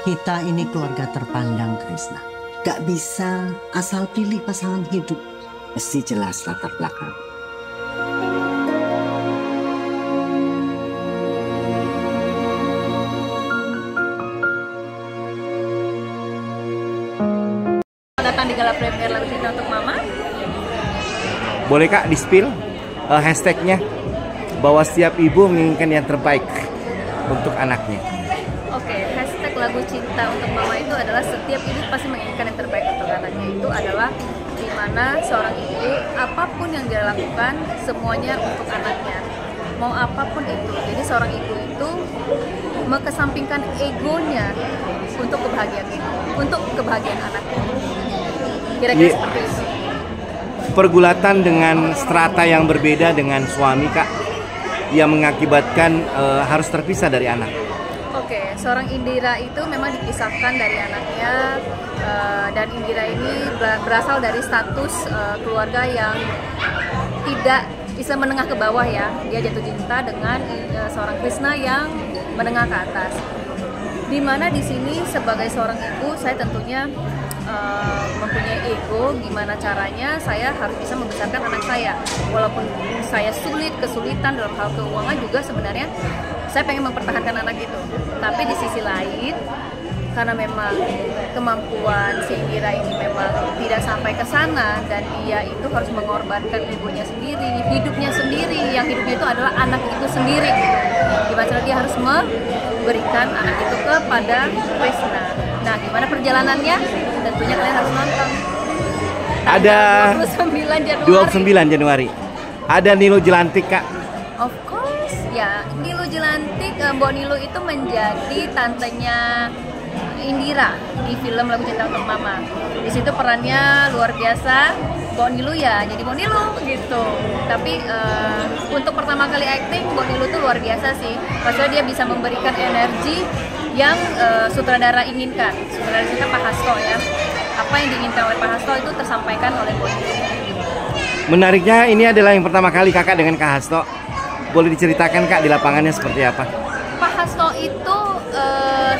Kita ini keluarga terpandang, Krisna. Gak bisa asal pilih pasangan hidup. Mesti jelas latar belakang. Datang di gala premier Lagu Cinta Untuk Mama. Boleh Kak di-spill hashtagnya bahwa setiap ibu menginginkan yang terbaik untuk anaknya. Oke, hashtag Lagu Cinta Untuk Mama itu adalah setiap ibu pasti menginginkan yang terbaik untuk anaknya. Itu adalah dimana seorang ibu apapun yang dia lakukan semuanya untuk anaknya, mau apapun itu. Jadi seorang ibu itu mengesampingkan egonya untuk kebahagiaan anaknya. Kira-kira seperti itu. Pergulatan dengan strata yang berbeda dengan suami Kak, yang mengakibatkan harus terpisah dari anak. Oke, seorang Indira itu memang dipisahkan dari anaknya, dan Indira ini berasal dari status keluarga yang tidak bisa menengah ke bawah ya. Dia jatuh cinta dengan seorang Krisna yang menengah ke atas. Dimana di sini sebagai seorang ibu saya tentunya mempunyai ego, gimana caranya saya harus bisa membesarkan anak saya. Walaupun saya kesulitan dalam hal keuangan juga sebenarnya saya pengen mempertahankan anak itu. Tapi di sisi lain, karena memang kemampuan si Indira ini memang tidak sampai ke sana dan dia itu harus mengorbankan egonya sendiri, hidupnya sendiri, yang hidupnya itu adalah anak itu sendiri. Gimana cara dia harus memberikan anak itu kepada Krisna. Nah, gimana perjalanannya? Tentunya kalian harus nonton. Ada 29 Januari. Ada Nilu Jelantik Kak. Of course, ya. Nilu Jelantik, Mbok Nilu itu menjadi tantenya Indira di film Lagu Cinta Untuk Mama. Di situ perannya luar biasa. Mbok Nilu ya, jadi Mbok Nilu gitu. Tapi untuk pertama kali acting, Mbok Nilu tuh luar biasa sih. Maksudnya dia bisa memberikan energi yang sutradara inginkan. Sutradara kita Pak Hasto ya. Apa yang diinginkan oleh Pak Hasto itu tersampaikan oleh Mbok Nilu. Menariknya ini adalah yang pertama kali Kakak dengan Kak Hasto. Boleh diceritakan Kak di lapangannya seperti apa? Pak Hasto itu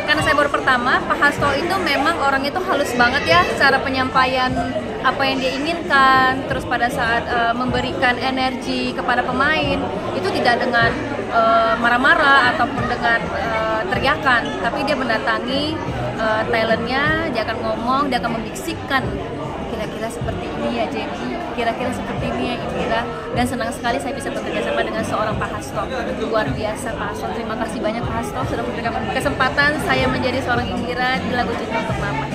karena saya baru pertama, Pak Hasto itu memang orang itu halus banget ya cara penyampaian apa yang dia inginkan. Terus pada saat memberikan energi kepada pemain itu tidak dengan marah-marah ataupun dengan teriakan, tapi dia mendatangi talentnya, dia akan ngomong, dia akan membisikkan kira-kira seperti ini ya Jenny, kira-kira seperti ini ya Indira, dan senang sekali saya bisa bekerja sama dengan seorang Pak Hasto. Luar biasa Pak Hasto, terima kasih banyak Pak Hasto sudah memberikan kesempatan saya menjadi seorang Indira di Lagu Cinta Untuk Mama.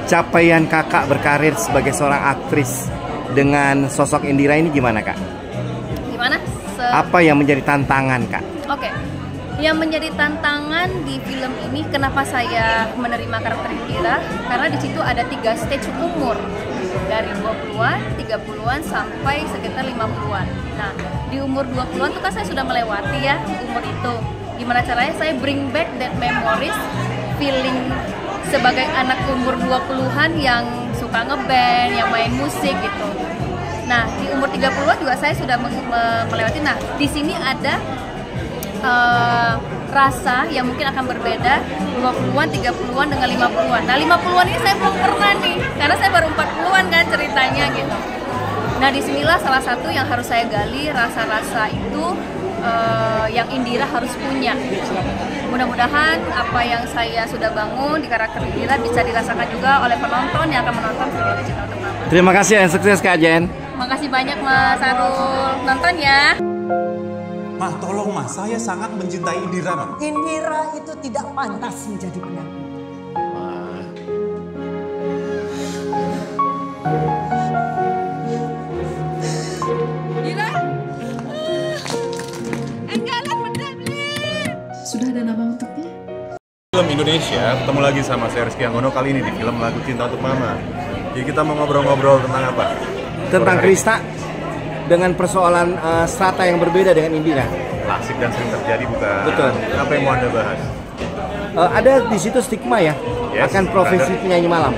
Capaian Kakak berkarir sebagai seorang aktris dengan sosok Indira ini gimana Kak? Gimana? Apa yang menjadi tantangan Kak? Oke. Yang menjadi tantangan di film ini, kenapa saya menerima karakter Indira? Karena di situ ada 3 stage umur, dari 20-an, 30-an sampai sekitar 50-an. Nah, di umur 20-an tuh kan saya sudah melewati ya umur itu. Gimana caranya saya bring back that memories, feeling sebagai anak umur 20-an yang suka ngeband, yang main musik gitu. Nah, di umur 30-an juga saya sudah melewati. Nah, di sini ada rasa yang mungkin akan berbeda 20-an, 30-an dengan 50-an. Nah 50-an ini saya belum pernah nih, karena saya baru 40-an kan ceritanya gitu. Nah disinilah salah satu yang harus saya gali, rasa-rasa itu yang Indira harus punya. Mudah-mudahan apa yang saya sudah bangun di karakter Indira bisa dirasakan juga oleh penonton yang akan menonton film Lagu Cinta Untuk Mama. Terima kasih dan sukses Kak Jen. Makasih banyak Mas Arul, nonton ya. Ma, tolong Ma, saya sangat mencintai Indira, Ma. Indira itu tidak pantas menjadi pendamping. Indira, enggalan medali. Sudah ada nama untuknya? Film Indonesia, ketemu lagi sama saya Rizky Anggono kali ini di film Lagu Cinta Untuk Mama. Jadi kita mau ngobrol-ngobrol tentang apa? Tentang Krisna dengan persoalan strata yang berbeda dengan Indira. Klasik dan sering terjadi bukan? Betul. Apa yang mau Anda bahas? Ada di situ stigma ya, Yes, akan profesi penyanyi malam.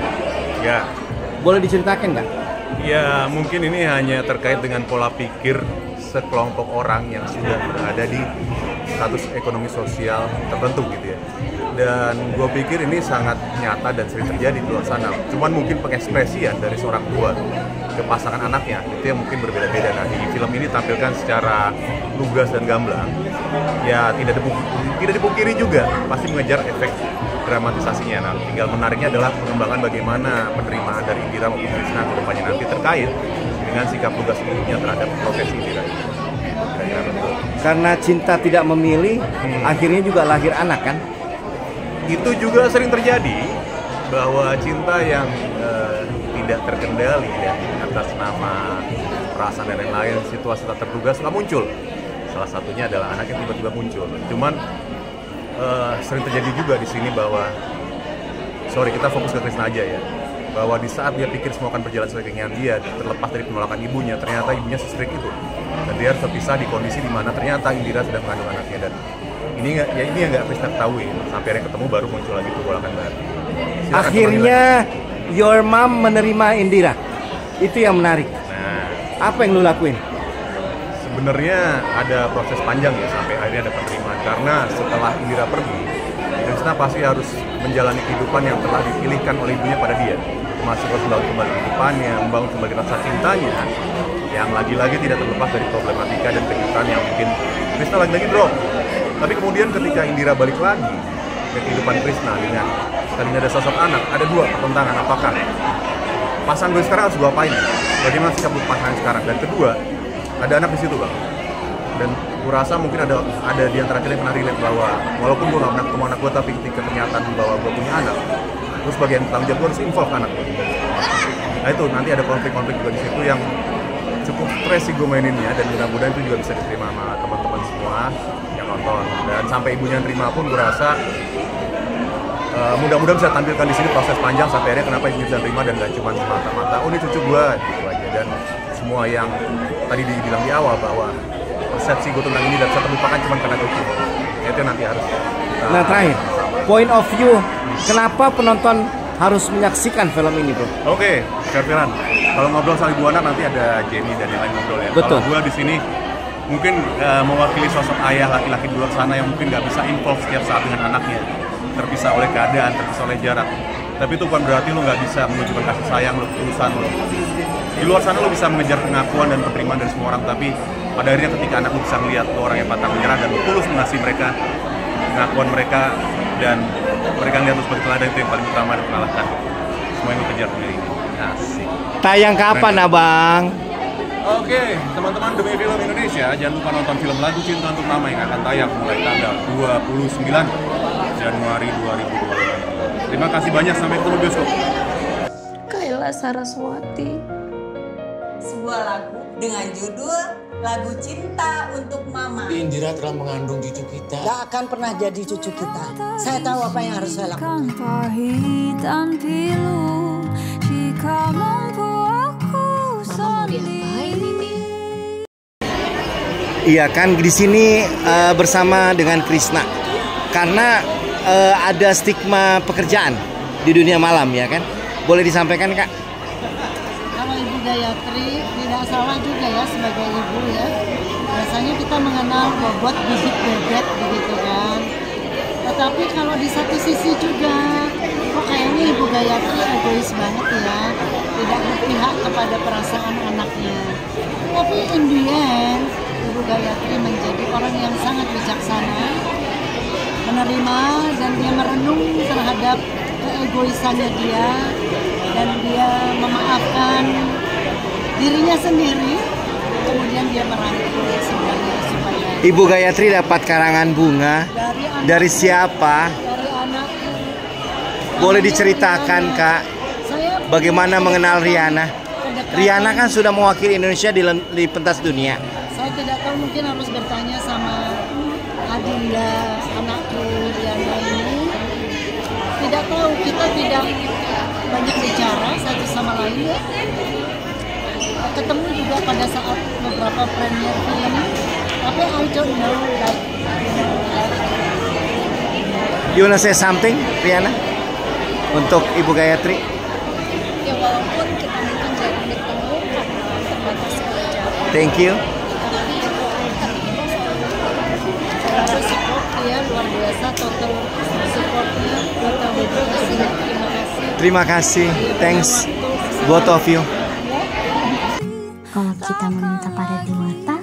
Ya. Boleh diceritakan nggak? Ya, mungkin ini hanya terkait dengan pola pikir sekelompok orang yang sudah berada di status ekonomi sosial tertentu gitu ya. Dan gue pikir ini sangat nyata dan sering terjadi di luar sana. Cuman mungkin pengekspresian dari seorang tua ke pasangan anaknya itu yang mungkin berbeda-beda. Nah, di film ini tampilkan secara lugas dan gamblang. Ya tidak dipungkiri juga pasti mengejar efek dramatisasinya. Nah, tinggal menariknya adalah pengembangan bagaimana penerimaan dari Indira maupun Krisna ke depannya nanti terkait dengan sikap lugas ibunya terhadap profesi Indira. Karena cinta tidak memilih, akhirnya juga lahir anak kan? Itu juga sering terjadi bahwa cinta yang tidak terkendali ya, atas nama perasaan dan lain-lain, situasi tak terduga suka muncul. Salah satunya adalah anak yang tiba-tiba muncul. Cuman sering terjadi juga di sini bahwa, kita fokus ke Krisna aja ya, bahwa di saat dia pikir semua akan berjalan sesuai keinginan dia, terlepas dari penolakan ibunya, ternyata ibunya se-strict itu, dan dia harus terpisah di kondisi di mana ternyata Indira sedang mengandung anaknya. Dan ini yang nggak Krisna ketahui, sampai akhirnya ketemu baru muncul lagi pergolakan baru. Akhirnya your mom menerima Indira, itu yang menarik. Nah, apa yang lu lakuin? sebenarnya ada proses panjang ya sampai akhirnya ada penerimaan, karena setelah Indira pergi, Krisna pasti harus menjalani kehidupan yang telah dipilihkan oleh ibunya pada dia, termasuk harus membangun kembali kehidupannya, membangun kembali rasa cintanya, yang lagi-lagi tidak terlepas dari problematika dan kejutan yang mungkin Krisna lagi-lagi drop. Tapi kemudian ketika Indira balik lagi ke kehidupan Krisna dengan tadinya ada sosok anak, ada dua pertentangan, apakah pasangan gue sekarang harus gue apain? Bagaimana sikap pasangan sekarang? Dan kedua, ada anak di situ bang. Dan gue rasa mungkin ada di antara kita yang pernah relate bahwa walaupun gue gak pernah ketemu anak gue, tapi ketika kenyataan bahwa gue punya anak, terus bagian tanggung jawab gue harus involve anak gue. Nah itu nanti ada konflik-konflik juga di situ yang cukup stres sih gue maininnya, dan mudah-mudahan itu juga bisa diterima sama teman-teman semua yang nonton. Dan sampai ibunya nerima pun gue rasa mudah-mudahan bisa tampilkan di sini proses panjang sampai akhirnya kenapa ibunya bisa terima dan gak cuma semata-mata oh ini cucu gue gitu aja. Dan semua yang tadi dibilang di awal bahwa persepsi gue tentang ini tidak bisa terlupakan cuma karena cucu, itu nanti harus nah terakhir, point of view kenapa penonton harus menyaksikan film ini bro? Oke, Ferdiran, kalau ngobrol soal ibu anak nanti ada Jenny dan yang lain ngobrol ya. Betul. Kalau gue di sini mungkin mewakili sosok ayah laki-laki di luar sana yang mungkin nggak bisa involve setiap saat dengan anaknya, terpisah oleh keadaan, terpisah oleh jarak. Tapi itu bukan berarti lo nggak bisa menunjukkan kasih sayang lo, ketulusan lo. Di luar sana lo bisa mengejar pengakuan dan penerimaan dari semua orang, tapi pada akhirnya ketika anak lo bisa melihat lo orang yang pantang menyerah dan lo tulus mengasihi mereka, pengakuan mereka, dan mereka lihat lo sebagai teladan, itu yang paling utama dan mengalahkan semua yang lo kejar sendiri ini. Asik. Tayang kapan abang? Oke, teman-teman demi film Indonesia, jangan lupa nonton film Lagu Cinta Untuk Mama yang akan tayang mulai tanggal 29 Januari 2025. Terima kasih banyak, sampai ketemu bioskop. Kayla Saraswati. Sebuah lagu dengan judul Lagu Cinta Untuk Mama. Indira telah mengandung cucu kita. Gak akan pernah jadi cucu kita. Saya tahu apa yang harus saya lakukan. Pahit dan pilu, jika mampu aku sendiri. Iya kan di sini bersama dengan Krisna. Karena ada stigma pekerjaan di dunia malam ya kan. Boleh disampaikan Kak? Kalau Ibu Gayatri tidak salah juga ya sebagai ibu ya. Biasanya kita mengenal bobot bibit bebek begitu kan. Tetapi kalau di satu sisi juga, kok kayaknya Ibu Gayatri egois banget ya. Tidak berpihak kepada perasaan anaknya. Tapi in the end, Ibu Gayatri menjadi orang yang sangat bijaksana, menerima dan dia merenung terhadap keegoisannya dia, dan dia memaafkan dirinya sendiri, kemudian dia merangkul semuanya supaya Ibu Gayatri dapat karangan bunga dari siapa? dari anakku. Boleh diceritakan Kak, bagaimana mengenal Riana? Riana kan sudah mewakili Indonesia di pentas dunia. Saya tidak tahu, mungkin harus bertanya sama Adinda, anakku Riana ini. Tidak tahu, kita tidak banyak bicara satu sama lain ya. Ketemu juga pada saat beberapa premier film, tapi I don't know like. You wanna say something, Riana? Untuk Ibu Gayatri? Ya walaupun kita mungkin jarang bertemu karena terbatas kerja. Thank you. Support dia luar biasa, total support supportnya buat kami juga sih. Terima kasih. Terima kasih. Thanks both of you. Kalau kita meminta pada Dewata,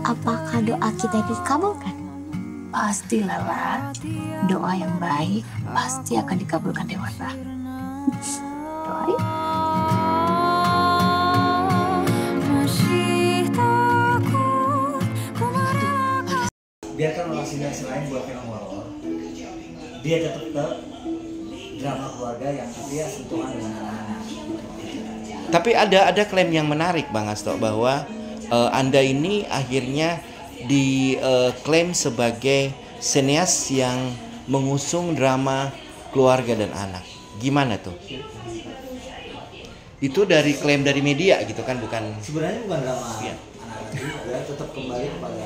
apakah doa kita dikabulkan? Pastilah, Lat. Doa yang baik pasti akan dikabulkan Dewata. Doain. Biarkan orientasi lain buat film horor. Dia tetap ke drama keluarga yang dia sentuhan dengan anak-anak. Tapi ada klaim yang menarik Bang Hasto bahwa Anda ini akhirnya diklaim sebagai sinias yang mengusung drama keluarga dan anak. Gimana tuh? Itu dari klaim dari media gitu kan, bukan? Sebenarnya bukan drama anak juga, tetap kembali kepada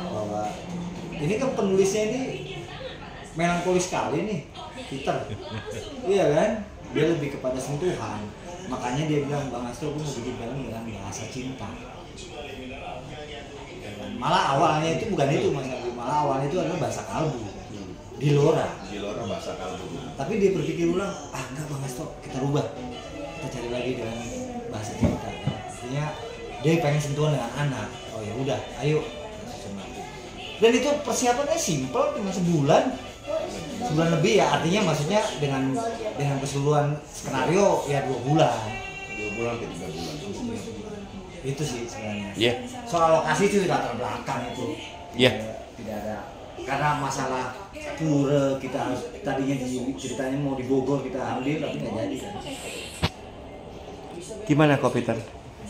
bahwa ini kan penulisnya ini melankolis sekali nih, Peter. Iya kan? Dia lebih kepada sentuhan. Makanya dia bilang, Bang Hasto, gue mau bikin film dengan bahasa cinta. Malah awalnya itu bukan itu, Mas Nabi. Malah awalnya itu adalah bahasa kalbu. Di Lora bahasa kalbu. Tapi dia berpikir ulang, enggak Bang Hasto, kita rubah. Kita cari lagi dengan bahasa cinta. Artinya dia pengen sentuhan dengan anak. Oh ya udah, ayo. Dan itu persiapannya simpel, cuma sebulan lebih ya, artinya maksudnya dengan keseluruhan skenario ya 2 bulan ke 3 bulan itu sih sebenarnya. Soal lokasi itu latar belakang itu tidak ada, karena masalah pura kita harus tadinya ceritanya mau di Bogor kita ambil tapi nggak jadi kan. Gimana kok Peter?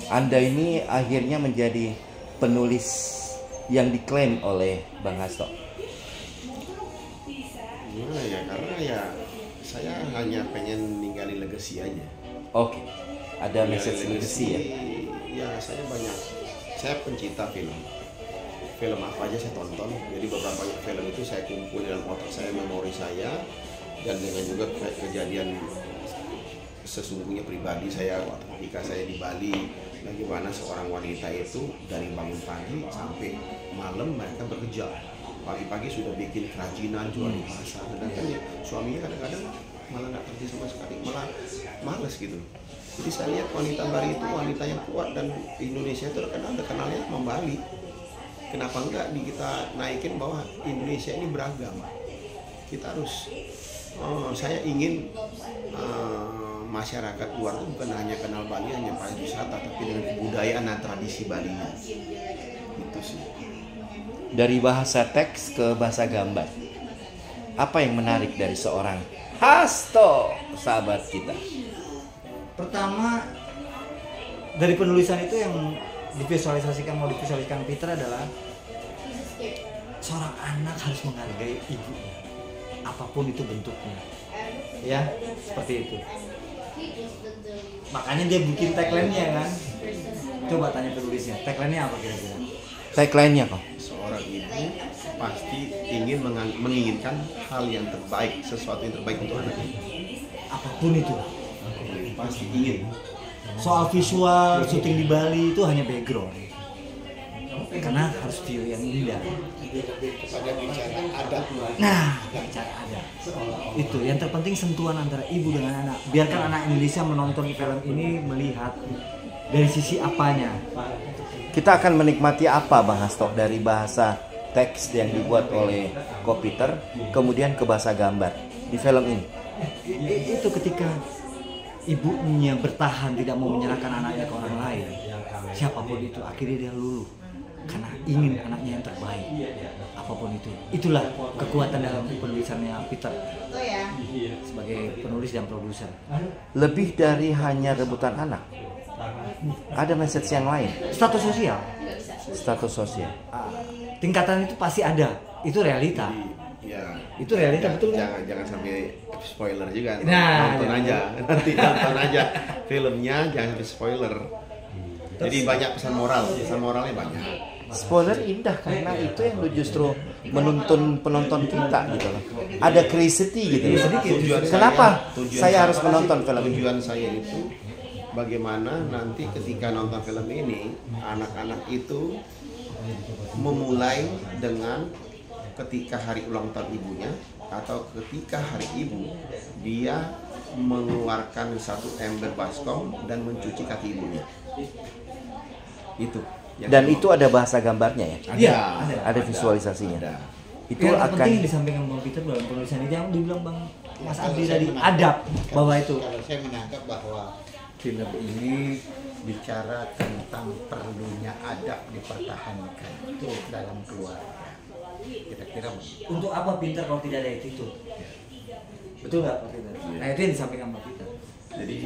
Anda ini akhirnya menjadi penulis yang diklaim oleh Bang Hasto. Gimana ya, karena ya saya hanya pengen ninggalin legacy aja. Oke, ada message legacy ya? Ya saya pencinta film apa aja saya tonton, jadi beberapa film itu saya kumpul dalam otak saya, memori saya, dan dengan juga kejadian sesungguhnya pribadi saya ketika saya di Bali, bagaimana seorang wanita itu dari bangun pagi sampai malam mereka bekerja. Pagi-pagi sudah bikin kerajinan, jual di pasar, sedangkan ya, suaminya kadang-kadang malah nggak kerja sama sekali, malah males gitu. Jadi saya lihat wanita Bali itu wanita yang kuat, dan Indonesia itu terkenalnya sama Bali. Kenapa enggak kita naikin bahwa Indonesia ini beragam? Kita harus, saya ingin masyarakat luar itu bukan hanya kenal Bali hanya pariwisata, tapi dengan kebudayaan dan tradisi Balinya. Itu sih. Dari bahasa teks ke bahasa gambar, apa yang menarik dari seorang Hasto, sahabat kita? Pertama, dari penulisan itu yang mau divisualisasikan Peter adalah seorang anak harus menghargai ibunya, apapun itu bentuknya, ya seperti itu. Makanya dia bikin tagline-nya kan. Coba tanya penulisnya, tagline-nya apa kira-kira? Tagline-nya kok? Seorang ibu pasti ingin menginginkan hal yang terbaik, sesuatu yang terbaik untuk anaknya. Apapun itu. Pasti ingin. Soal visual syuting di Bali itu hanya background. Karena harus view yang indah. Kepada bicara adat. Nah, bicara adat. Itu yang terpenting, sentuhan antara ibu dengan anak. Biarkan anak Indonesia menonton film ini melihat dari sisi apanya. Kita akan menikmati apa Bang Hasto dari bahasa teks yang dibuat oleh Ko Peter kemudian ke bahasa gambar di film ini? Itu ketika ibunya bertahan tidak mau menyerahkan anaknya ke orang lain, siapapun itu, akhirnya dia luluh karena ingin anaknya yang terbaik, apapun itu. Itulah kekuatan dalam penulisannya Peter sebagai penulis dan produser. Lebih dari hanya rebutan anak, ada message yang lain. Status sosial. Tingkatan itu pasti ada, itu realita. Ya, itu realita, betul kan? Jangan sampai spoiler juga. Nah, nonton aja, nanti nonton aja filmnya, jangan sampai spoiler. Jadi banyak pesan moralnya banyak. Spoiler indah karena itu yang justru menuntun penonton kita gitu loh. Ada curiosity gitu. Kenapa saya harus menonton film ini? Tujuan saya itu bagaimana nanti ketika nonton film ini anak-anak itu memulai dengan ketika hari ulang tahun ibunya atau ketika hari ibu dia mengeluarkan satu ember baskom dan mencuci kaki ibunya. Itu. Dan itu ada bahasa gambarnya ya? Iya, ada visualisasinya. Ada. Itu yang akan penting disampaikan Bang Peter dalam penulisan itu yang dibilang Bang Mas Adi tadi adab bahwa itu. Kalau saya menangkap bahwa film ini bicara tentang perlunya adab dipertahankan itu dalam keluarga. Kira-kira Untuk apa pintar kalau tidak ada attitude? Betul nggak Pak Peter? Nah itu yang disampaikan Pak Peter. Jadi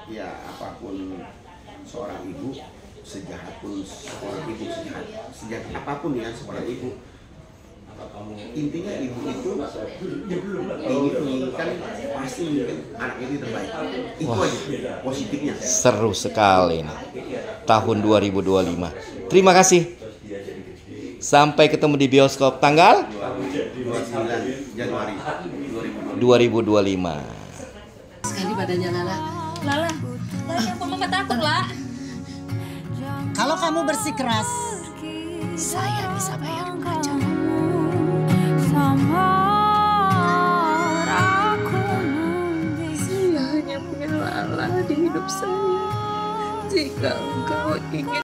ya apapun seorang ibu, sejahat pun seorang ibu, sejahat apapun ya seorang ibu, intinya ibu itu menginginkan pasti menginginkan anak itu terbaik. Itu aja positifnya. seru sekali nih. Tahun 2025. Terima kasih. Sampai ketemu di bioskop tanggal 29 Januari 2025. Sekali badannya Lala. Lala, kok mama takut, lah? Kalau kamu bersikeras, Saya bisa bayar pajak. Saya hanya punya Lala di hidup saya. Jika engkau ingin